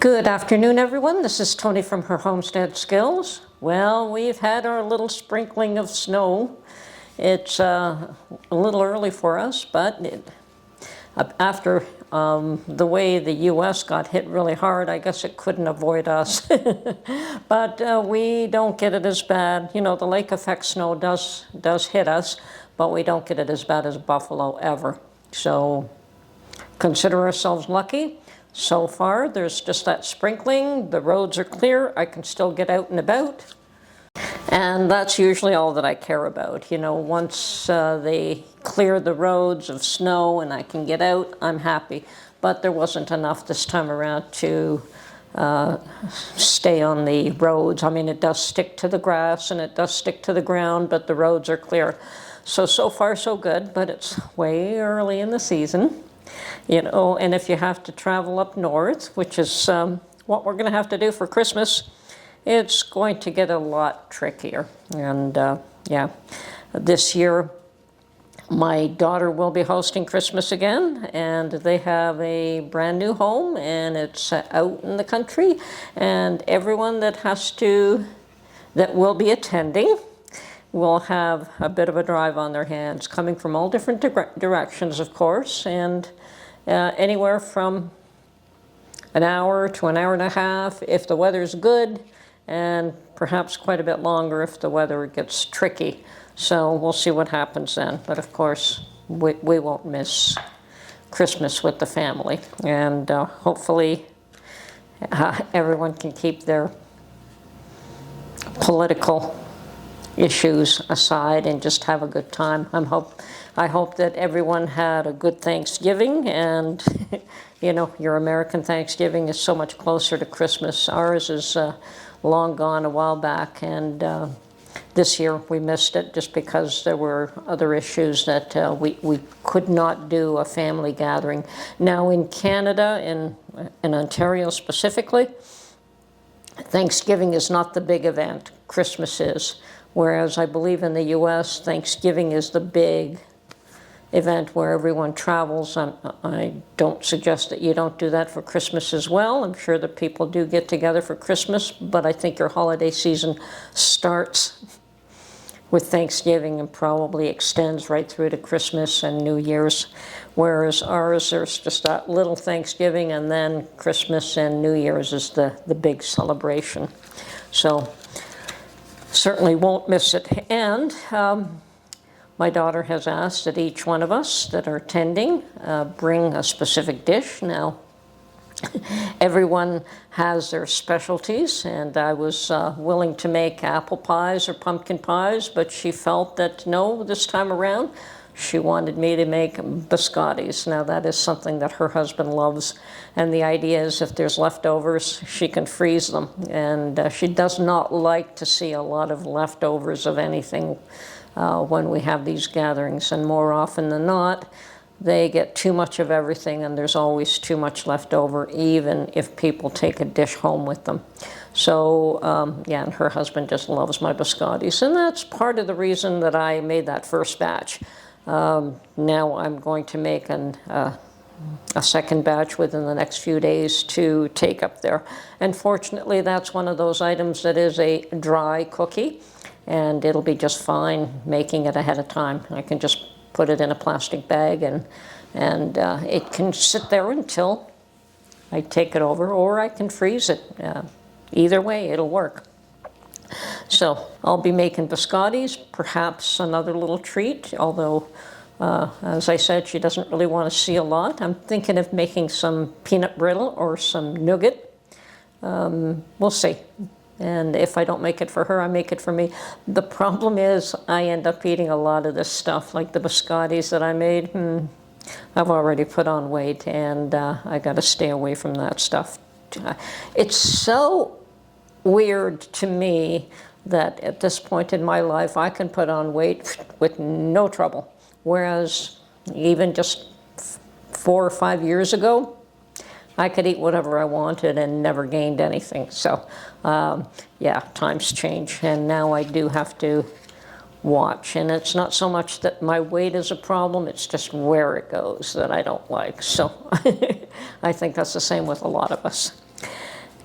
Good afternoon, everyone. This is Tony from her Homestead Skills. Well, we've had our little sprinkling of snow. It's a little early for us, but after the way the U.S. got hit really hard, I guess it couldn't avoid us. But we don't get it as bad. You know, the lake effect snow does hit us, but we don't get it as bad as Buffalo ever. So consider ourselves lucky. So far, there's just that sprinkling. The roads are clear. I can still get out and about. And that's usually all that I care about. You know, once they clear the roads of snow and I can get out, I'm happy. But there wasn't enough this time around to stay on the roads. I mean, it does stick to the grass and it does stick to the ground, but the roads are clear. So far so good, but it's way early in the season. You know, and if you have to travel up north, which is what we're going to have to do for Christmas, it's going to get a lot trickier. And yeah, this year my daughter will be hosting Christmas again, and they have a brand new home, and it's out in the country, and everyone that will be attending will have a bit of a drive on their hands, coming from all different directions, of course, and anywhere from an hour to an hour and a half if the weather's good, and perhaps quite a bit longer if the weather gets tricky. So we'll see what happens then. But of course, we won't miss Christmas with the family. And hopefully everyone can keep their political issues aside and just have a good time. I hope that everyone had a good Thanksgiving, and you know, your American Thanksgiving is so much closer to Christmas. Ours is long gone a while back, and this year we missed it just because there were other issues that we could not do a family gathering. Now in Canada, in Ontario specifically, Thanksgiving is not the big event. Christmas is. Whereas I believe in the U.S., Thanksgiving is the big event where everyone travels. I don't suggest that you don't do that for Christmas as well. I'm sure that people do get together for Christmas, but I think your holiday season starts with Thanksgiving and probably extends right through to Christmas and New Year's. Whereas ours, there's just that little Thanksgiving, and then Christmas and New Year's is the big celebration. So certainly won't miss it. And my daughter has asked that each one of us that are attending bring a specific dish. Now, everyone has their specialties, and I was willing to make apple pies or pumpkin pies, but she felt that no, this time around, she wanted me to make biscottis. Now, that is something that her husband loves, and the idea is if there's leftovers, she can freeze them. And she does not like to see a lot of leftovers of anything when we have these gatherings, and more often than not, they get too much of everything, and there's always too much left over, even if people take a dish home with them. So, yeah, and her husband just loves my biscottis, and that's part of the reason that I made that first batch. Now I'm going to make a second batch within the next few days to take up there. And fortunately, that's one of those items that is a dry cookie, and it'll be just fine making it ahead of time. I can just put it in a plastic bag, and it can sit there until I take it over, or I can freeze it. Either way, it'll work. So I'll be making biscottis, perhaps another little treat, although, as I said, she doesn't really want to see a lot. I'm thinking of making some peanut brittle or some nougat. We'll see. And if I don't make it for her, I make it for me. The problem is I end up eating a lot of this stuff, like the biscottis that I made. I've already put on weight, and I got to stay away from that stuff. It's so weird to me that at this point in my life I can put on weight with no trouble, whereas even just 4 or 5 years ago I could eat whatever I wanted and never gained anything. So yeah, times change, and now I do have to watch, and it's not so much that my weight is a problem, it's just where it goes that I don't like. So I think that's the same with a lot of us.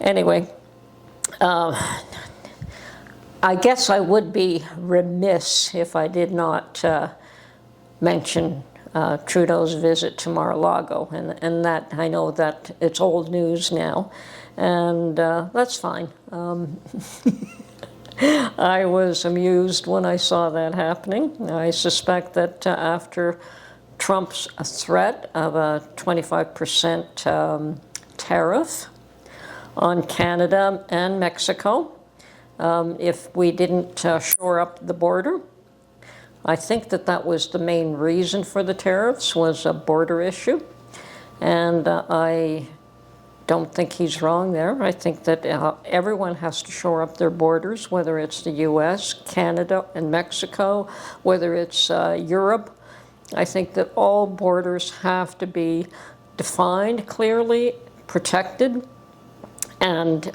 Anyway, I guess I would be remiss if I did not mention Trudeau's visit to Mar-a-Lago, and that I know that it's old news now, and that's fine. I was amused when I saw that happening. I suspect that after Trump's threat of a 25% tariff on Canada and Mexico, if we didn't shore up the border, I think that that was the main reason for the tariffs, was a border issue. And I don't think he's wrong there. I think that everyone has to shore up their borders, whether it's the US, Canada, and Mexico, whether it's Europe. I think that all borders have to be defined clearly, protected, and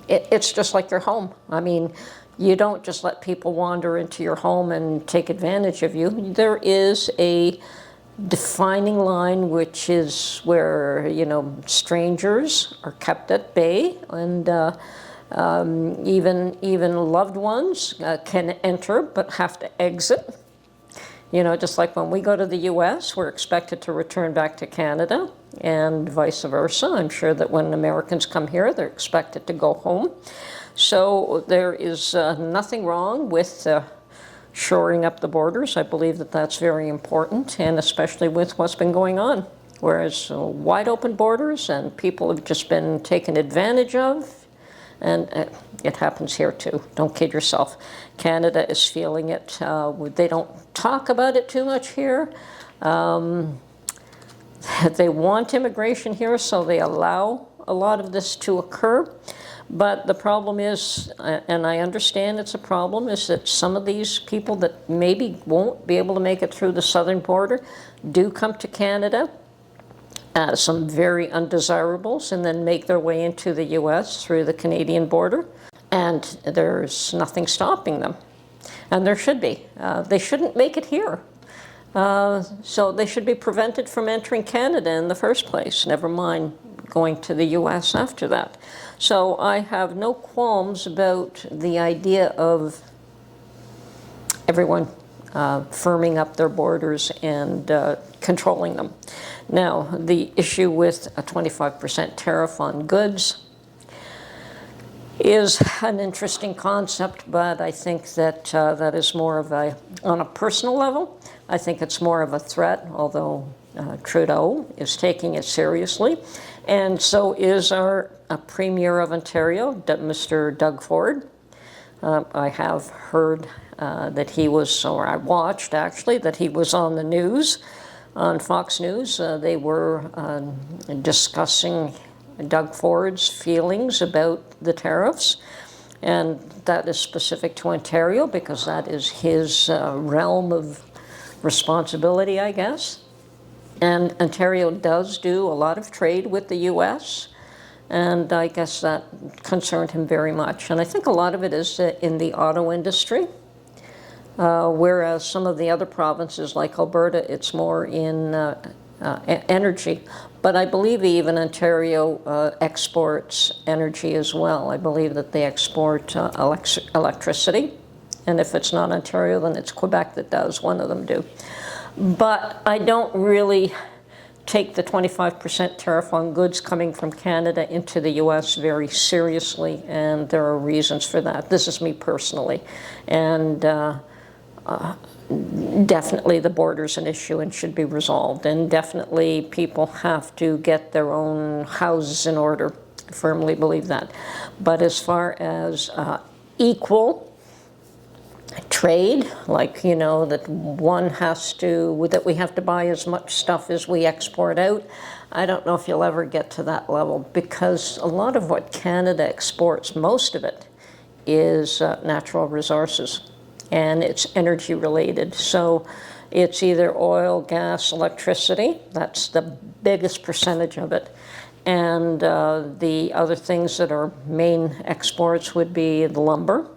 it's just like your home. I mean, you don't just let people wander into your home and take advantage of you. There is a defining line, which is where, you know, strangers are kept at bay, and even loved ones can enter but have to exit. You know, just like when we go to the US, we're expected to return back to Canada, and vice versa. I'm sure that when Americans come here, they're expected to go home. So there is nothing wrong with shoring up the borders. I believe that that's very important, and especially with what's been going on. Whereas wide open borders and people have just been taken advantage of, and it happens here too. Don't kid yourself. Canada is feeling it. They don't talk about it too much here. They want immigration here, so they allow a lot of this to occur. But the problem is, and I understand it's a problem, is that some of these people that maybe won't be able to make it through the southern border do come to Canada, some very undesirables, and then make their way into the US through the Canadian border. And there's nothing stopping them. And there should be. They shouldn't make it here. So they should be prevented from entering Canada in the first place, never mind going to the US after that. So I have no qualms about the idea of everyone firming up their borders and controlling them. Now, the issue with a 25% tariff on goods is an interesting concept, but I think that that is more of a, on a personal level, I think it's more of a threat, although Trudeau is taking it seriously, and so is our Premier of Ontario, Mr. Doug Ford. I have heard that he was, or I watched actually, that he was on the news, on Fox News. They were discussing Doug Ford's feelings about the tariffs, and that is specific to Ontario because that is his realm of responsibility, I guess. And Ontario does do a lot of trade with the US, and I guess that concerned him very much. And I think a lot of it is in the auto industry, whereas some of the other provinces like Alberta, it's more in energy. But I believe even Ontario exports energy as well. I believe that they export electricity. And if it's not Ontario, then it's Quebec that does. One of them do. But I don't really take the 25% tariff on goods coming from Canada into the US very seriously, and there are reasons for that. This is me personally. And definitely the border's an issue and should be resolved. And definitely people have to get their own houses in order. I firmly believe that. But as far as equal trade, like, you know, that one has to, that we have to buy as much stuff as we export out, I don't know if you'll ever get to that level, because a lot of what Canada exports, most of it, is natural resources, and it's energy related. So it's either oil, gas, electricity, that's the biggest percentage of it. And the other things that are main exports would be the lumber.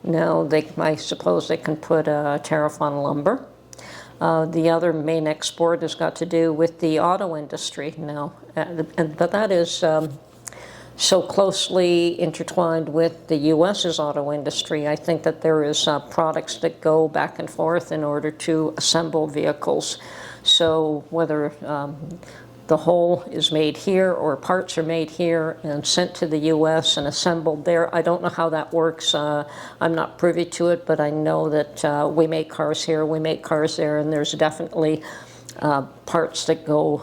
Now, I suppose they can put a tariff on lumber. The other main export has got to do with the auto industry now, but that is so closely intertwined with the U.S.'s auto industry. I think that there is products that go back and forth in order to assemble vehicles. So whether the whole is made here or parts are made here and sent to the U.S. and assembled there, I don't know how that works. I'm not privy to it, but I know that we make cars here, we make cars there, and there's definitely parts that go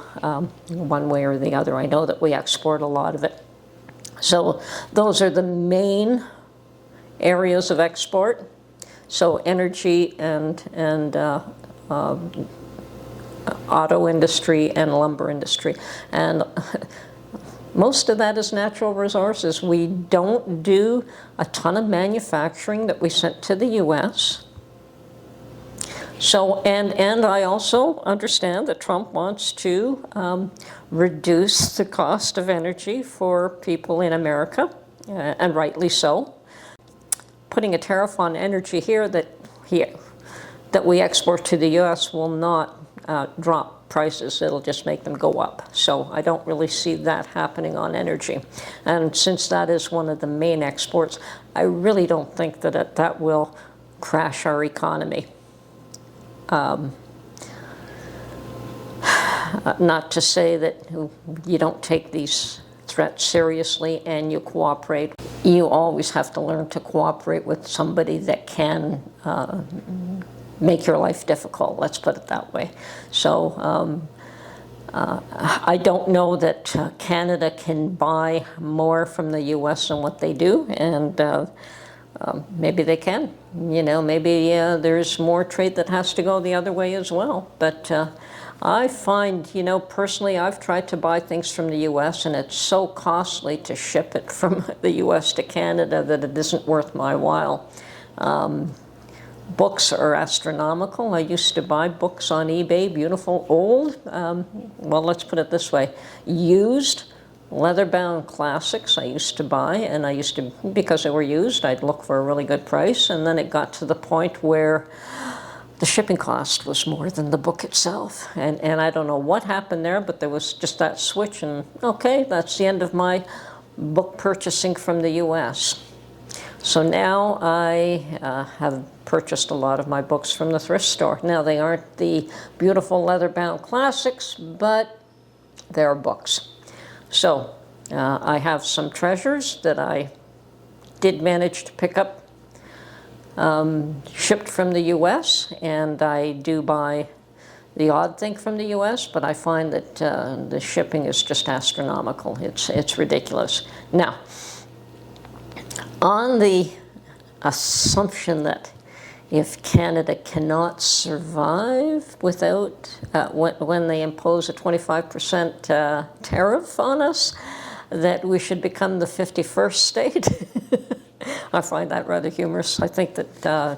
one way or the other. I know that we export a lot of it. So those are the main areas of export. So energy and auto industry and lumber industry. And most of that is natural resources. We don't do a ton of manufacturing that we sent to the U.S. So, and I also understand that Trump wants to reduce the cost of energy for people in America, and rightly so. Putting a tariff on energy here that we export to the U.S. will not drop prices. It'll just make them go up. So I don't really see that happening on energy. And since that is one of the main exports, I really don't think that that will crash our economy. Not to say that you don't take these threats seriously and you cooperate. You always have to learn to cooperate with somebody that can make your life difficult, let's put it that way. So I don't know that Canada can buy more from the U.S. than what they do, and maybe they can. You know, maybe there's more trade that has to go the other way as well. But I find, you know, personally, I've tried to buy things from the U.S. and it's so costly to ship it from the U.S. to Canada that it isn't worth my while. Books are astronomical. I used to buy books on eBay, beautiful, old, well, let's put it this way, used leather-bound classics I used to buy, and I used to, because they were used, I'd look for a really good price, and then it got to the point where the shipping cost was more than the book itself. And I don't know what happened there, but there was just that switch, and okay, that's the end of my book purchasing from the U.S. So now I have purchased a lot of my books from the thrift store. Now, they aren't the beautiful leather-bound classics, but they're books. So I have some treasures that I did manage to pick up shipped from the U.S., and I do buy the odd thing from the U.S., but I find that the shipping is just astronomical. It's ridiculous. Now, on the assumption that if Canada cannot survive without, when they impose a 25% tariff on us, that we should become the 51st state. I find that rather humorous. I think that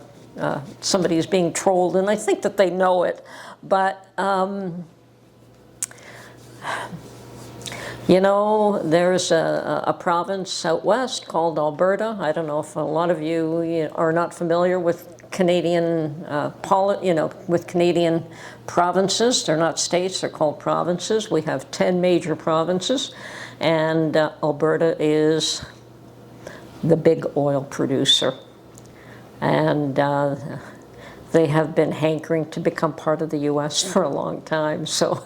somebody is being trolled, and I think that they know it. But, you know, there's a province out west called Alberta. I don't know if a lot of you are not familiar with Canadian, with Canadian provinces. They're not states, they're called provinces. We have 10 major provinces, and Alberta is the big oil producer. And they have been hankering to become part of the U.S. for a long time. So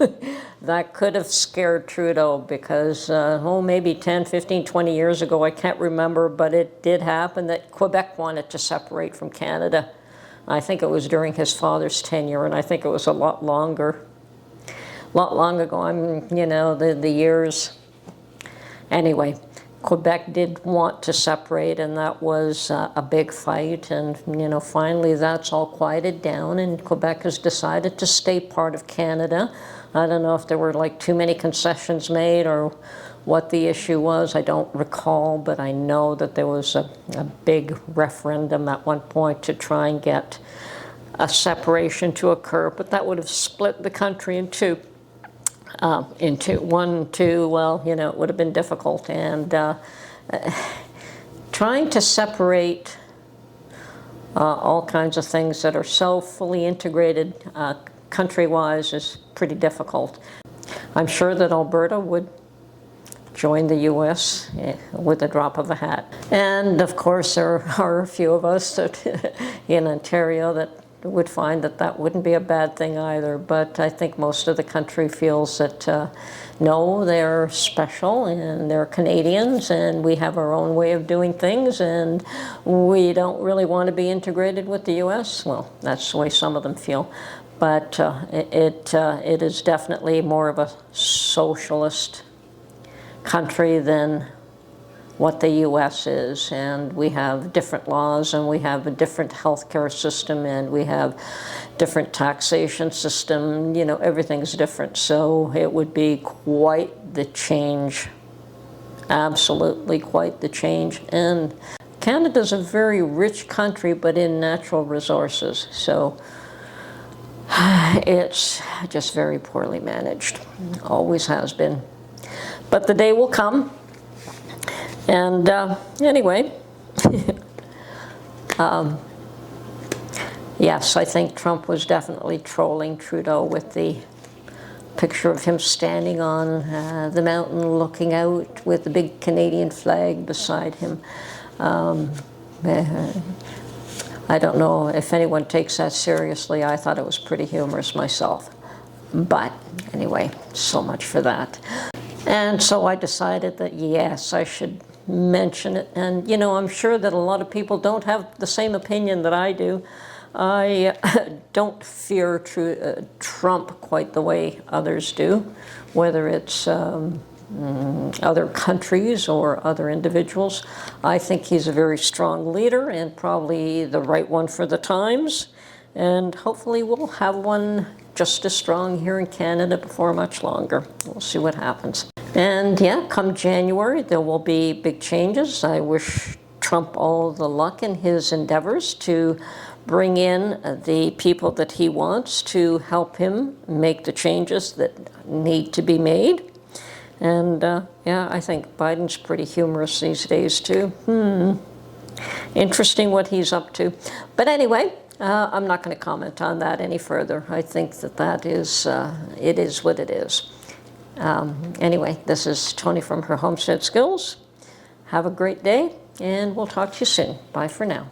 that could have scared Trudeau because, maybe 10, 15, 20 years ago, I can't remember, but it did happen that Quebec wanted to separate from Canada. I think it was during his father's tenure, and I think it was a lot long ago. The years. Anyway, Quebec did want to separate, and that was a big fight, and finally that's all quieted down, and Quebec has decided to stay part of Canada. I don't know if there were like too many concessions made or what the issue was. I don't recall, but I know that there was a big referendum at one point to try and get a separation to occur, but that would have split the country in two. It would have been difficult. And trying to separate all kinds of things that are so fully integrated country-wise is pretty difficult. I'm sure that Alberta would join the U.S. with a drop of a hat. And of course, there are a few of us that in Ontario that would find that that wouldn't be a bad thing either. But I think most of the country feels that no, they're special and they're Canadians and we have our own way of doing things and we don't really want to be integrated with the U.S. Well, that's the way some of them feel. But it is definitely more of a socialist country than what the U.S. is, and we have different laws and we have a different healthcare system and we have different taxation system, you know, everything's different. So it would be quite the change, absolutely quite the change. And Canada's a very rich country, but in natural resources, so it's just very poorly managed, always has been. But the day will come. And anyway, yes, I think Trump was definitely trolling Trudeau with the picture of him standing on the mountain looking out with the big Canadian flag beside him. I don't know if anyone takes that seriously. I thought it was pretty humorous myself. But anyway, so much for that. And so I decided that, yes, I should mention it. And, you know, I'm sure that a lot of people don't have the same opinion that I do. I don't fear Trump quite the way others do, whether it's other countries or other individuals. I think he's a very strong leader and probably the right one for the times. And hopefully we'll have one just as strong here in Canada before much longer. We'll see what happens. And yeah, come January, there will be big changes. I wish Trump all the luck in his endeavors to bring in the people that he wants to help him make the changes that need to be made. And yeah, I think Biden's pretty humorous these days too. Interesting what he's up to. But anyway, I'm not going to comment on that any further. I think that is, it is what it is. Anyway, this is Tony from her Homestead Skills. Have a great day, and we'll talk to you soon. Bye for now.